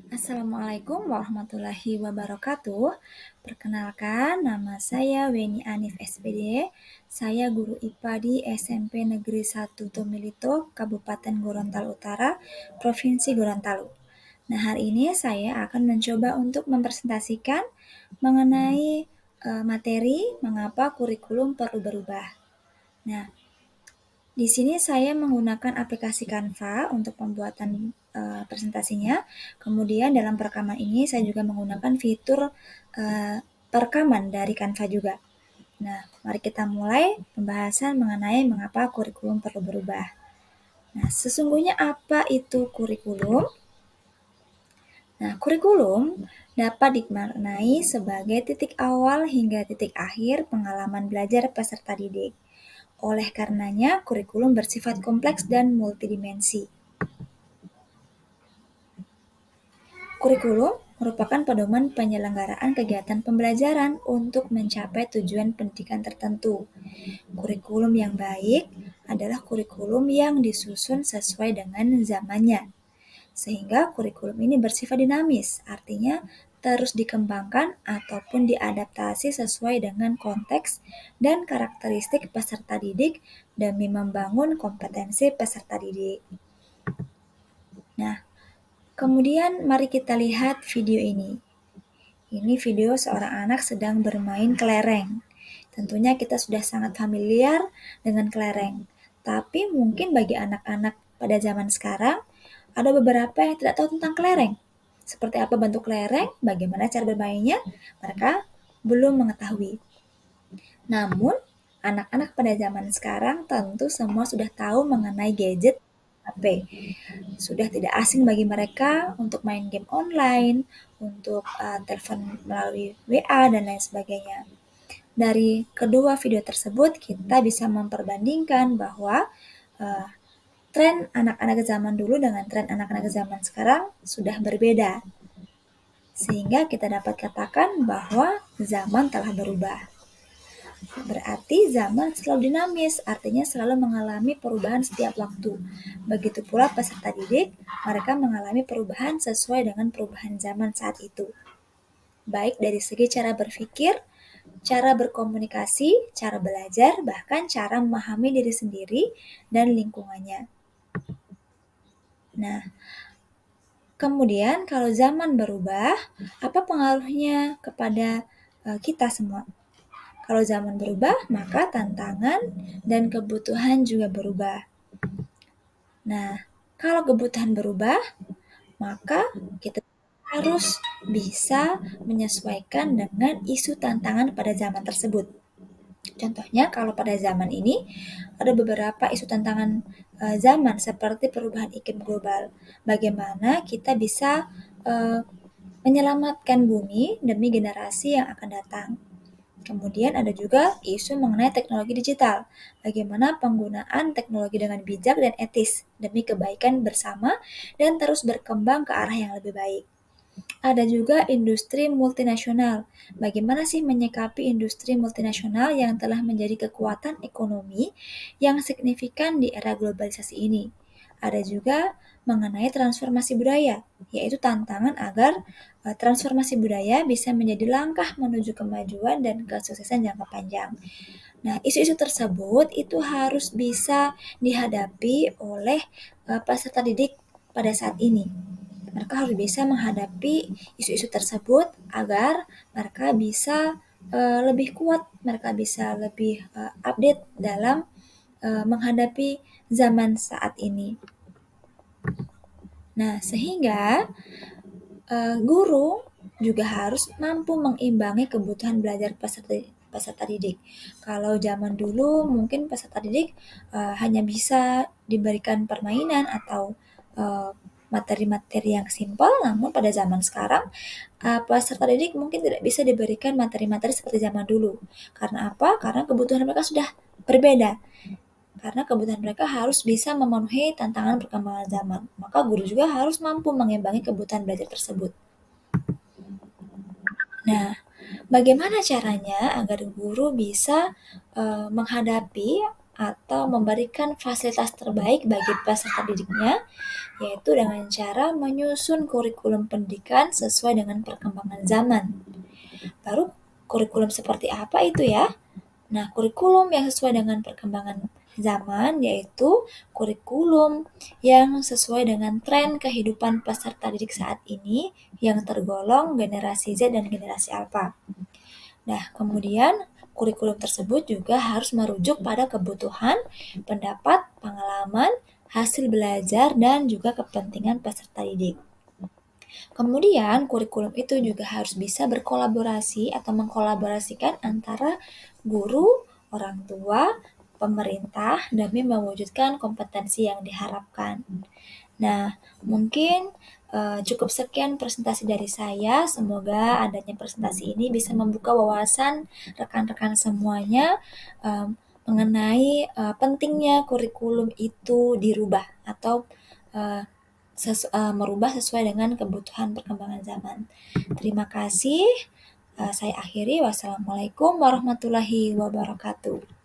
Assalamualaikum warahmatullahi wabarakatuh. Perkenalkan, nama saya Weni Anif SPD. Saya guru IPA di SMP Negeri 1 Tomilito, Kabupaten Gorontalo Utara, Provinsi Gorontalo. Nah, hari ini saya akan mencoba untuk mempresentasikan mengenai materi mengapa kurikulum perlu berubah. Nah, di sini saya menggunakan aplikasi Canva untuk pembuatan presentasinya. Kemudian dalam perekaman ini saya juga menggunakan fitur perekaman dari Canva juga. Nah, mari kita mulai pembahasan mengenai mengapa kurikulum perlu berubah. Nah, sesungguhnya apa itu kurikulum? Nah, kurikulum dapat dimaknai sebagai titik awal hingga titik akhir pengalaman belajar peserta didik. Oleh karenanya, kurikulum bersifat kompleks dan multidimensi. Kurikulum merupakan pedoman penyelenggaraan kegiatan pembelajaran untuk mencapai tujuan pendidikan tertentu. Kurikulum yang baik adalah kurikulum yang disusun sesuai dengan zamannya. Sehingga kurikulum ini bersifat dinamis, artinya terus dikembangkan ataupun diadaptasi sesuai dengan konteks dan karakteristik peserta didik demi membangun kompetensi peserta didik. Nah, kemudian mari kita lihat video ini. Ini video seorang anak sedang bermain kelereng. Tentunya kita sudah sangat familiar dengan kelereng. Tapi mungkin bagi anak-anak pada zaman sekarang, ada beberapa yang tidak tahu tentang kelereng. Seperti apa bentuk kelereng, bagaimana cara bermainnya, mereka belum mengetahui. Namun, anak-anak pada zaman sekarang tentu semua sudah tahu mengenai gadget HP. Sudah tidak asing bagi mereka untuk main game online, untuk telepon melalui WA, dan lain sebagainya. Dari kedua video tersebut, kita bisa memperbandingkan bahwa tren anak-anak zaman dulu dengan tren anak-anak zaman sekarang sudah berbeda. Sehingga kita dapat katakan bahwa zaman telah berubah. Berarti zaman selalu dinamis, artinya selalu mengalami perubahan setiap waktu. Begitu pula peserta didik, mereka mengalami perubahan sesuai dengan perubahan zaman saat itu. Baik dari segi cara berpikir, cara berkomunikasi, cara belajar, bahkan cara memahami diri sendiri dan lingkungannya. Nah, kemudian kalau zaman berubah, apa pengaruhnya kepada kita semua? Kalau zaman berubah, maka tantangan dan kebutuhan juga berubah. Nah, kalau kebutuhan berubah, maka kita harus bisa menyesuaikan dengan isu tantangan pada zaman tersebut. Contohnya, kalau pada zaman ini ada beberapa isu tantangan zaman seperti perubahan iklim global. Bagaimana kita bisa menyelamatkan bumi demi generasi yang akan datang. Kemudian ada juga isu mengenai teknologi digital. Bagaimana penggunaan teknologi dengan bijak dan etis demi kebaikan bersama dan terus berkembang ke arah yang lebih baik. Ada juga industri multinasional. Bagaimana sih menyikapi industri multinasional yang telah menjadi kekuatan ekonomi yang signifikan di era globalisasi ini? Ada juga mengenai transformasi budaya, yaitu tantangan agar transformasi budaya bisa menjadi langkah menuju kemajuan dan kesuksesan jangka panjang. Nah, isu-isu tersebut itu harus bisa dihadapi oleh peserta didik pada saat ini. Mereka harus bisa menghadapi isu-isu tersebut agar mereka bisa lebih kuat, mereka bisa lebih update dalam menghadapi zaman saat ini. Nah, sehingga guru juga harus mampu mengimbangi kebutuhan belajar peserta didik. Kalau zaman dulu mungkin peserta didik hanya bisa diberikan permainan atau materi-materi yang simpel, namun pada zaman sekarang peserta didik mungkin tidak bisa diberikan materi-materi seperti zaman dulu. Karena apa? Karena kebutuhan mereka sudah berbeda. Karena kebutuhan mereka harus bisa memenuhi tantangan perkembangan zaman. Maka guru juga harus mampu mengimbangi kebutuhan belajar tersebut. Nah, bagaimana caranya agar guru bisa menghadapi atau memberikan fasilitas terbaik bagi peserta didiknya, yaitu dengan cara menyusun kurikulum pendidikan sesuai dengan perkembangan zaman. Baru kurikulum seperti apa itu ya? Nah, kurikulum yang sesuai dengan perkembangan zaman yaitu kurikulum yang sesuai dengan tren kehidupan peserta didik saat ini yang tergolong generasi Z dan generasi Alpha. Nah, kemudian kurikulum tersebut juga harus merujuk pada kebutuhan, pendapat, pengalaman, hasil belajar, dan juga kepentingan peserta didik. Kemudian, kurikulum itu juga harus bisa berkolaborasi atau mengkolaborasikan antara guru, orang tua, pemerintah demi mewujudkan kompetensi yang diharapkan. Nah, mungkin cukup sekian presentasi dari saya. Semoga adanya presentasi ini bisa membuka wawasan rekan-rekan semuanya mengenai pentingnya kurikulum itu dirubah atau merubah sesuai dengan kebutuhan perkembangan zaman. Terima kasih. Saya akhiri. Wassalamualaikum warahmatullahi wabarakatuh.